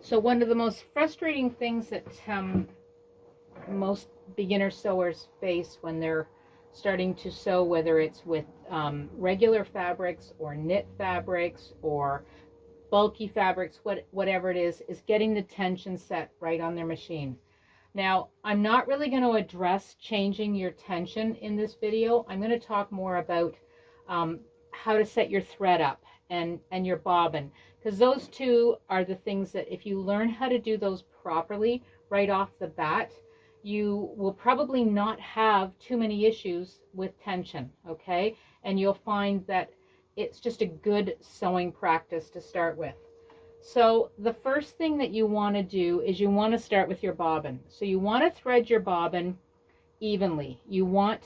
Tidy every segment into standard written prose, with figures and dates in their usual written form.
So one of the most frustrating things that most beginner sewers face when they're starting to sew, whether it's with regular fabrics or knit fabrics or bulky fabrics, whatever it is getting the tension set right on their machine. Now, I'm not really going to address changing your tension in this video. I'm going to talk more about how to set your thread up and your bobbin, because those two are the things that if you learn how to do those properly right off the bat, you will probably not have too many issues with tension, okay? And you'll find that it's just a good sewing practice to start with. So the first thing that you want to do is you want to start with your bobbin. So you want to thread your bobbin evenly. You want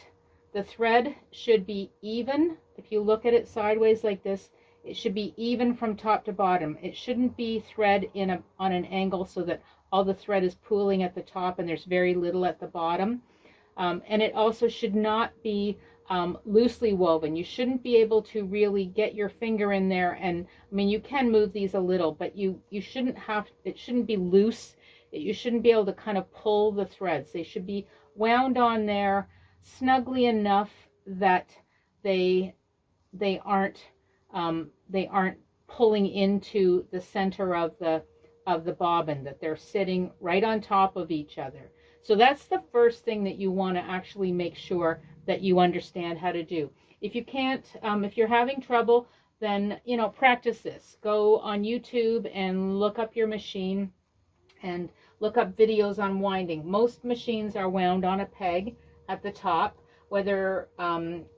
the thread should be even. If you look at it sideways like this, it should be even from top to bottom. It shouldn't be thread on an angle so that all the thread is pooling at the top and there's very little at the bottom. And it also should not be loosely woven. You shouldn't be able to really get your finger in there, and I mean, you can move these a little, but you shouldn't have, it shouldn't be loose. You shouldn't be able to kind of pull the threads. They should be wound on there snugly enough that they aren't pulling into the center of the bobbin, that they're sitting right on top of each other. So that's the first thing that you want to actually make sure that you understand how to do. If you can't, if you're having trouble, then, you know, practice this. Go on YouTube and look up your machine and look up videos on winding. Most machines are wound on a peg at the top, whether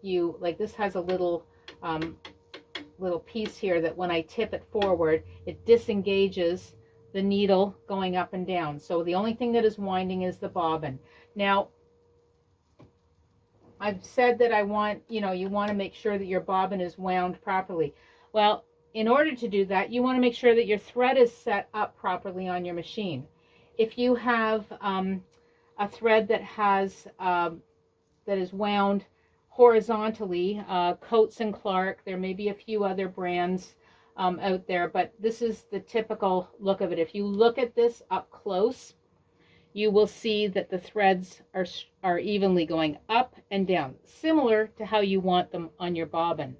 you, like this has a little piece here that when I tip it forward, it disengages the needle going up and down. So the only thing that is winding is the bobbin. Now, I've said that I want, you know, you want to make sure that your bobbin is wound properly. Well, in order to do that, you want to make sure that your thread is set up properly on your machine. If you have a thread that has that is wound horizontally, Coates and Clark, there may be a few other brands out there, but this is the typical look of it. If you look at this up close, you will see that the threads are evenly going up and down, similar to how you want them on your bobbin.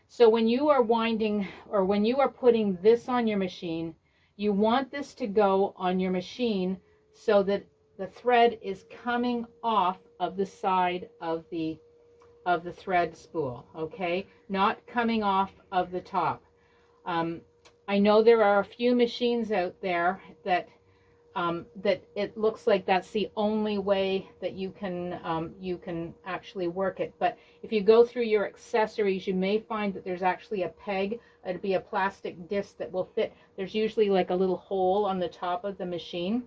So when you are winding, or when you are putting this on your machine, you want this to go on your machine so that the thread is coming off of the side of the thread spool, okay? Not coming off of the top. I know there are a few machines out there that it looks like that's the only way that you can actually work it. But if you go through your accessories, you may find that there's actually a peg. It'd be a plastic disc that will fit. There's usually like a little hole on the top of the machine,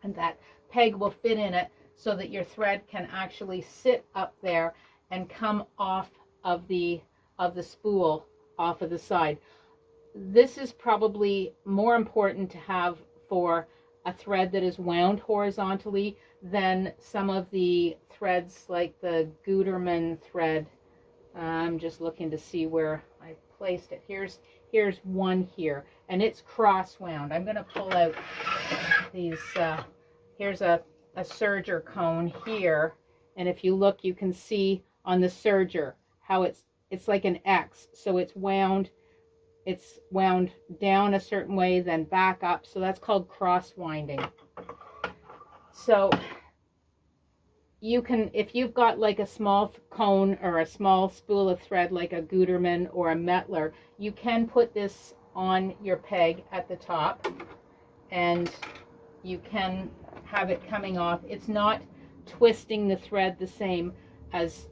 and that peg will fit in it so that your thread can actually sit up there and come off of the spool off of the side. This is probably more important to have for a thread that is wound horizontally than some of the threads like the Gutermann thread. I'm just looking to see where I placed it. Here's one here, and it's cross wound. I'm going to pull out these. Here's a serger cone here, and if you look, you can see on the serger how it's like an X. So it's wound down a certain way, then back up. So that's called cross winding. So you can, if you've got like a small cone or a small spool of thread like a Gutermann or a Mettler, you can put this on your peg at the top and you can have it coming off. It's not twisting the thread the same as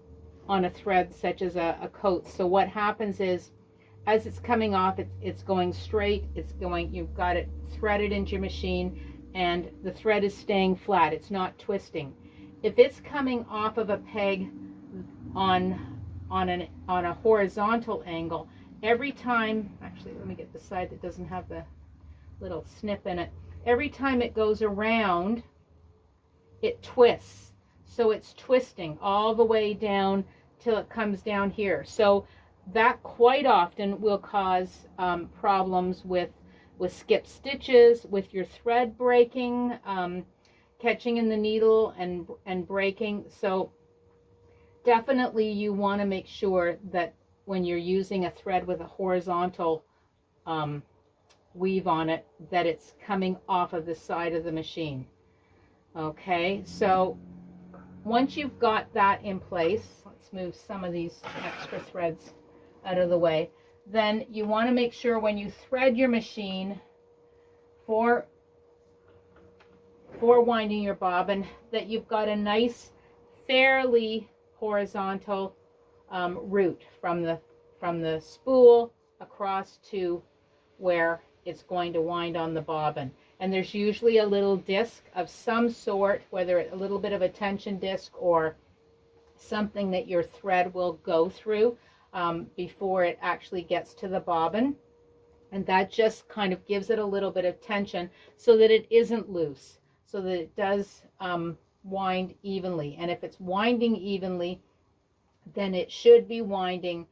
on a thread such as a Coates. So what happens is, as it's coming off, it's going straight, you've got it threaded into your machine, and the thread is staying flat, it's not twisting. If it's coming off of a peg on a horizontal angle, every time, actually let me get the side that doesn't have the little snip in it, every time it goes around, it twists. So it's twisting all the way down till it comes down here. So that quite often will cause problems with with skip stitches, with your thread breaking, catching in the needle and breaking. So definitely you want to make sure that when you're using a thread with a horizontal weave on it, that it's coming off of the side of the machine. Okay, so once you've got that in place, let's move some of these extra threads out of the way. Then you want to make sure when you thread your machine for winding your bobbin that you've got a nice, fairly horizontal route from the spool across to where it's going to wind on the bobbin. And there's usually a little disc of some sort, whether it's a little bit of a tension disc or something that your thread will go through before it actually gets to the bobbin. And that just kind of gives it a little bit of tension so that it isn't loose, so that it does wind evenly. And if it's winding evenly, then it should be winding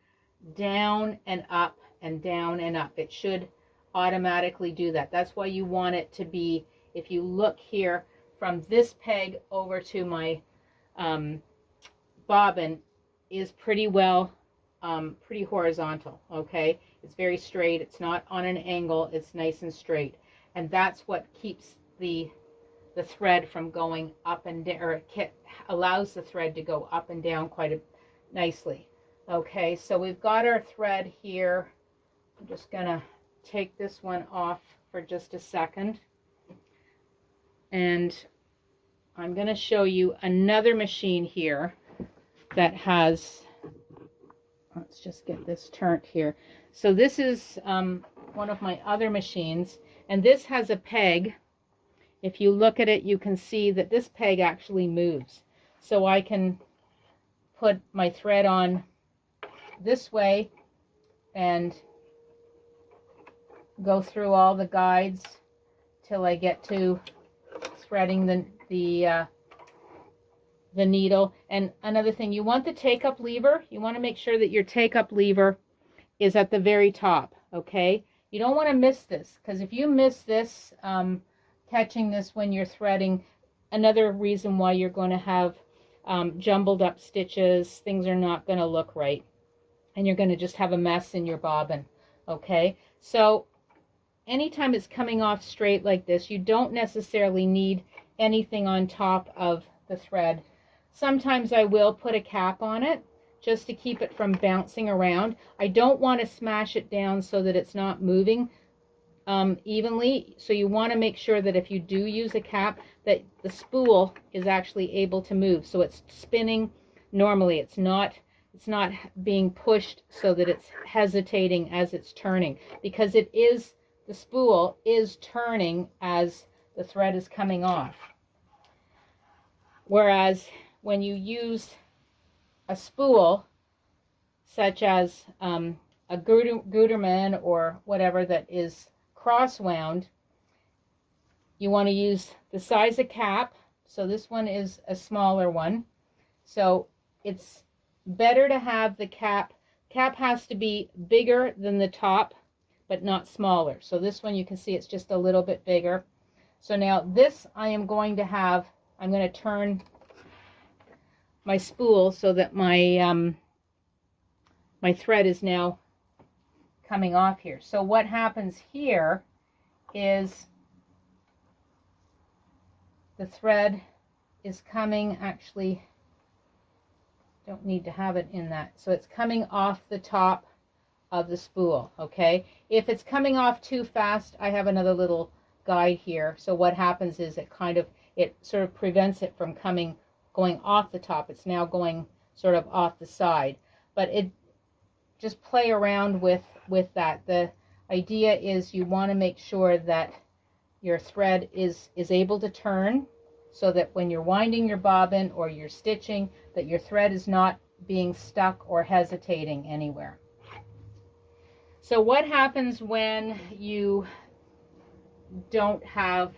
down and up and down and up. It should automatically do that. That's why you want it to be, if you look here from this peg over to my bobbin, is pretty well pretty horizontal. Okay, it's very straight, it's not on an angle, it's nice and straight, and that's what keeps the thread from going up and down, or it allows the thread to go up and down quite nicely. Okay, so we've got our thread here. I'm just gonna take this one off for just a second, and I'm going to show you another machine here that has, let's just get this turned here. So this is one of my other machines, and this has a peg. If you look at it, you can see that this peg actually moves, so I can put my thread on this way and go through all the guides till I get to threading the needle. And another thing, you want the take-up lever. You want to make sure that your take-up lever is at the very top. Okay, you don't want to miss this, because if you miss this, catching this when you're threading, another reason why you're going to have jumbled up stitches, things are not going to look right, and you're going to just have a mess in your bobbin. Okay, so anytime it's coming off straight like this, you don't necessarily need anything on top of the thread. Sometimes I will put a cap on it just to keep it from bouncing around. I don't want to smash it down so that it's not moving evenly. So you want to make sure that if you do use a cap, that the spool is actually able to move. So it's spinning normally. It's not being pushed so that it's hesitating as it's turning, because it is, the spool is turning as the thread is coming off. Whereas when you use a spool, such as a Gutermann or whatever that is cross-wound, you want to use the size of cap. So this one is a smaller one. So it's better to have the cap. Cap has to be bigger than the top, but not smaller. So this one, you can see it's just a little bit bigger. So now this I am going to have, I'm going to turn my spool so that my my thread is now coming off here. So what happens here is the thread is coming, actually don't need to have it in that, so it's coming off the top of the spool. Okay, if it's coming off too fast, I have another little guide here. So what happens is it sort of prevents it from going off the top. It's now going sort of off the side, but it just play around with that. The idea is you want to make sure that your thread is able to turn, so that when you're winding your bobbin or you're stitching, that your thread is not being stuck or hesitating anywhere. So what happens when you don't have,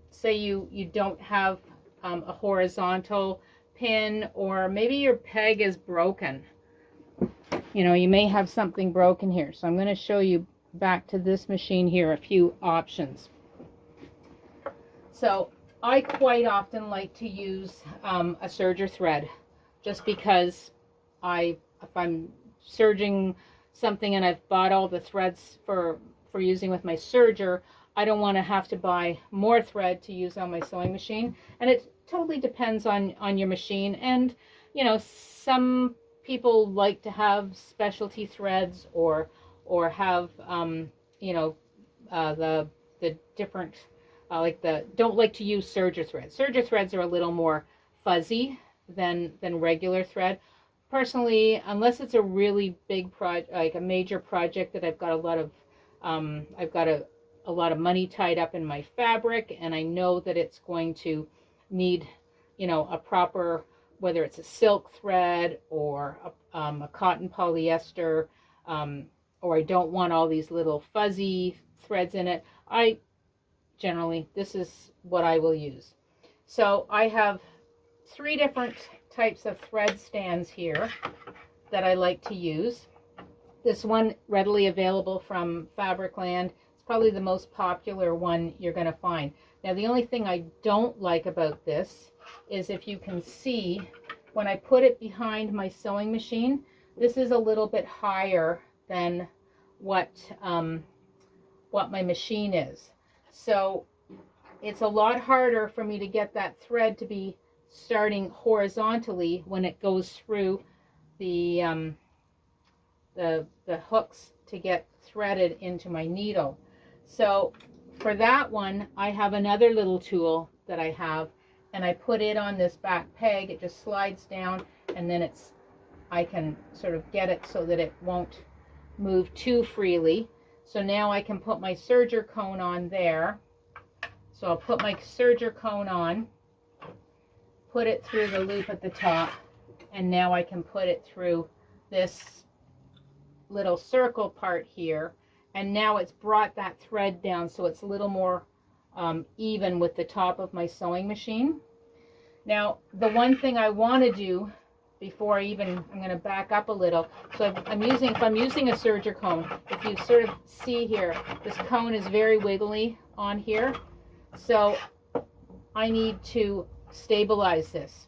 say you don't have a horizontal pin, or maybe your peg is broken? You know, you may have something broken here. So I'm going to show you back to this machine here, a few options. So I quite often like to use a serger thread, just because if I'm serging something and I've bought all the threads for using with my serger, I don't want to have to buy more thread to use on my sewing machine. And it totally depends on your machine. And you know, some people like to have specialty threads or have you know, the different don't like to use serger threads. Serger threads are a little more fuzzy than regular thread. Personally, unless it's a really big project, like a major project that I've got a lot of a lot of money tied up in my fabric, and I know that it's going to need, you know, a proper, whether it's a silk thread or a cotton polyester, or I don't want all these little fuzzy threads in it, generally, this is what I will use. So I have 3 different types of thread stands here that I like to use. This one readily available from Fabricland. It's probably the most popular one you're going to find. Now the only thing I don't like about this is, if you can see, when I put it behind my sewing machine, this is a little bit higher than what my machine is. So it's a lot harder for me to get that thread to be starting horizontally when it goes through the hooks to get threaded into my needle. So for that one, I have another little tool that I have, and I put it on this back peg. It just slides down, and then I can sort of get it so that it won't move too freely. So now I can put my serger cone on there. So I'll put my serger cone on, put it through the loop at the top, and now I can put it through this little circle part here, and now it's brought that thread down so it's a little more even with the top of my sewing machine. Now the one thing I want to do before I'm going to back up a little. So if I'm using a serger cone, if you sort of see here, this cone is very wiggly on here. So I need to stabilize this.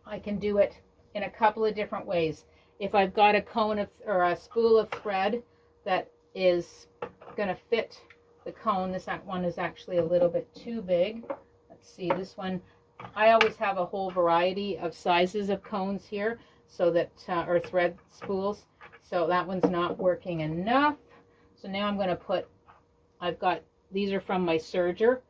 I can do it in a couple of different ways. If I've got a cone or a spool of thread that is going to fit the cone, this one is actually a little bit too big. Let's see, this one, I always have a whole variety of sizes of cones here, so that or thread spools. So that one's not working enough. So now I'm going to put, these are from my serger.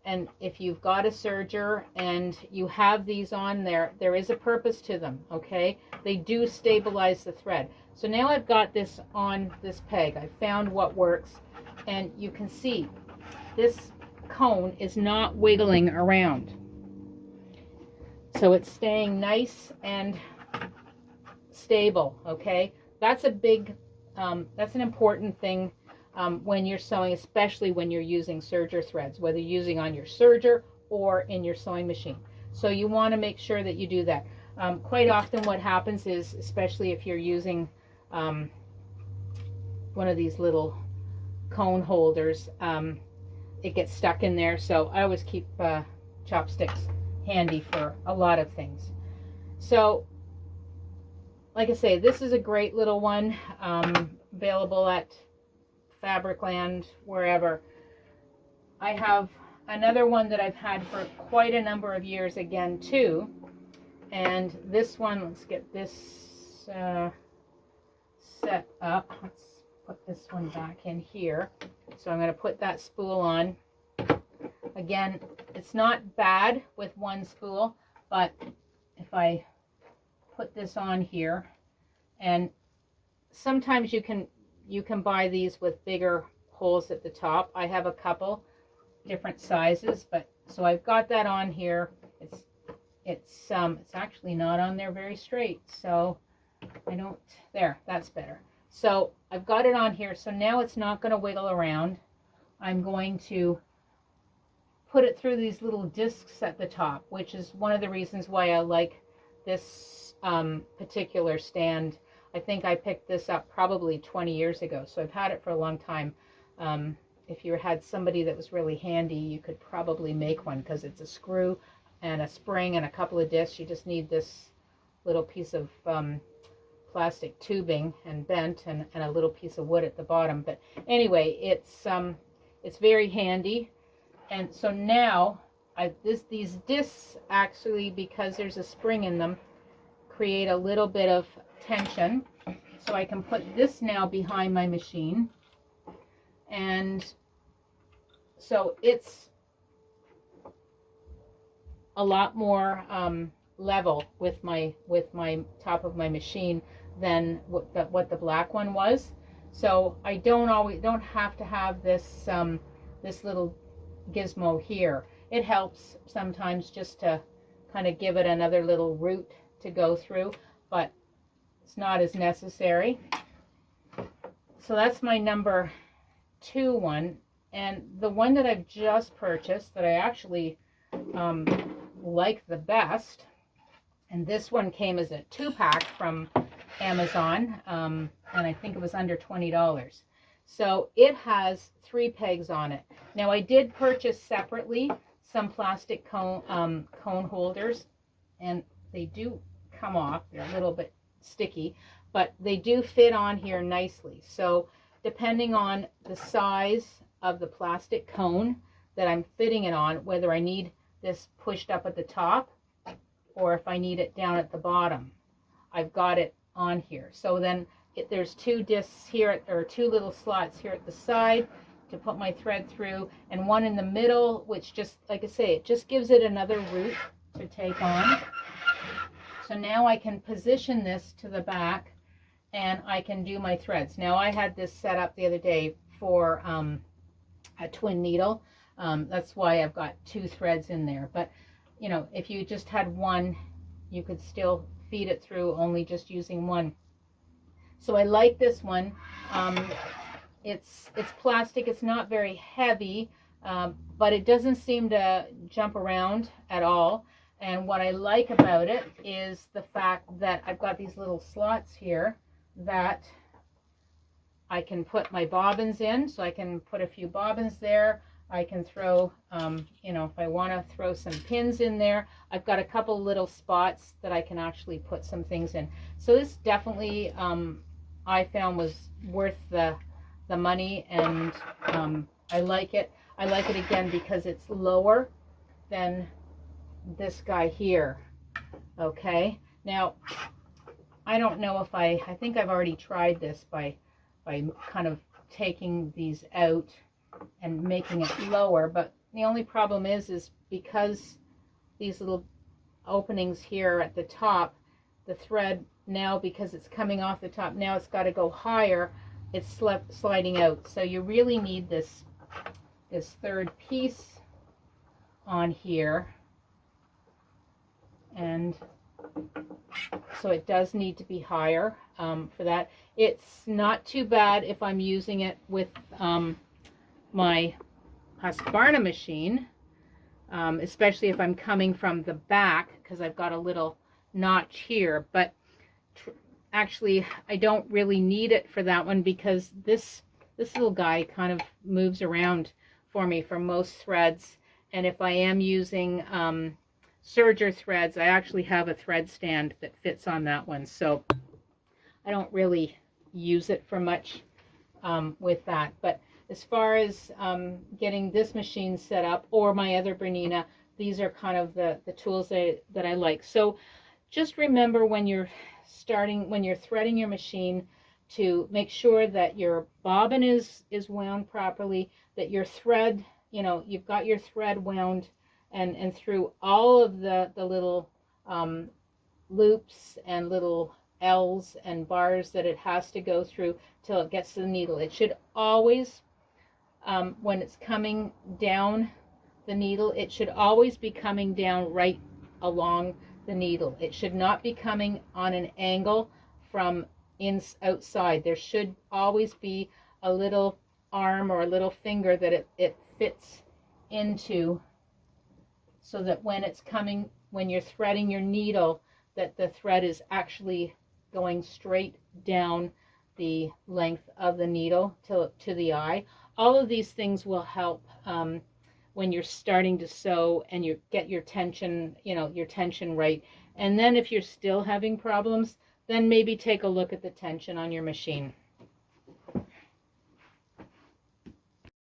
And if you've got a serger and you have these on there, there is a purpose to them, okay? They do stabilize the thread. So now I've got this on this peg. I found what works, and you can see this cone is not wiggling around. So it's staying nice and stable, okay? That's a big, that's an important thing when you're sewing, especially when you're using serger threads, whether you're using on your serger or in your sewing machine. So you want to make sure that you do that. Quite often what happens is, especially if you're using one of these little cone holders, it gets stuck in there. So I always keep chopsticks handy for a lot of things. So like I say, this is a great little one, available at Fabricland, wherever. I have another one that I've had for quite a number of years again too, and this one, let's get this set up. Let's put this one back in here. So I'm going to put that spool on. Again, it's not bad with one spool, but if I put this on here, and sometimes you can buy these with bigger holes at the top. I have a couple different sizes, but so I've got that on here. It's actually not on there very straight, so that's better. So I've got it on here, so now it's not going to wiggle around. I'm going to put it through these little discs at the top, which is one of the reasons why I like this particular stand. I think I picked this up probably 20 years ago, so I've had it for a long time. If you had somebody that was really handy, you could probably make one, because it's a screw and a spring and a couple of discs. You just need this little piece of plastic tubing and bent, and a little piece of wood at the bottom. But anyway, it's very handy. And so now these discs actually, because there's a spring in them, create a little bit of tension. So I can put this now behind my machine, and so it's a lot more level with my top of my machine than what the black one was. So I don't have to have this this little gizmo here. It helps sometimes just to kind of give it another little route to go through, but it's not as necessary. So that's my number 2 one. And the one that I've just purchased that I actually like the best, and this one came as a 2-pack from Amazon, and I think it was under $20. So it has 3 pegs on it. Now I did purchase separately some plastic cone holders, and they do come off. They're a little bit sticky, but they do fit on here nicely. So depending on the size of the plastic cone that I'm fitting it on, whether I need this pushed up at the top or if I need it down at the bottom, I've got it on here. So then there's 2 discs here, or 2 little slots here at the side to put my thread through, and one in the middle, which, just like I say, it just gives it another route to take on. So now I can position this to the back and I can do my threads. Now I had this set up the other day for a twin needle. That's why I've got 2 threads in there. But you know, if you just had one, you could still feed it through only just using one. So I like this one. It's plastic. It's not very heavy, but it doesn't seem to jump around at all. And what I like about it is the fact that I've got these little slots here that I can put my bobbins in. So I can put a few bobbins there. I can throw, you know, if I want to throw some pins in there. I've got a couple little spots that I can actually put some things in. So this definitely, I found, was worth the money, and I like it. I like it again because it's lower than this guy here. Okay, now I don't know if I think I've already tried this by kind of taking these out and making it lower, but the only problem is because these little openings here at the top, the thread now, because it's coming off the top, now it's got to go higher, it's sliding out. So you really need this 3rd piece on here, and so it does need to be higher for that. It's not too bad if I'm using it with my Husqvarna machine, especially if I'm coming from the back, because I've got a little notch here. But actually I don't really need it for that one, because this little guy kind of moves around for me for most threads. And if I am using serger threads, I actually have a thread stand that fits on that one, so I don't really use it for much with that. But as far as getting this machine set up, or my other Bernina, these are kind of the tools that I like. So just remember, when you're threading your machine, to make sure that your bobbin is wound properly, that your thread, you know, you've got your thread wound and through all of the little loops and little L's and bars that it has to go through till it gets to the needle. It should always, when it's coming down the needle, it should always be coming down right along the needle. It should not be coming on an angle from outside. There should always be a little arm or a little finger that it fits into, so that when it's coming, when you're threading your needle, that the thread is actually going straight down the length of the needle to the eye. All of these things will help when you're starting to sew and you get your tension, your tension right. And then if you're still having problems, then maybe take a look at the tension on your machine.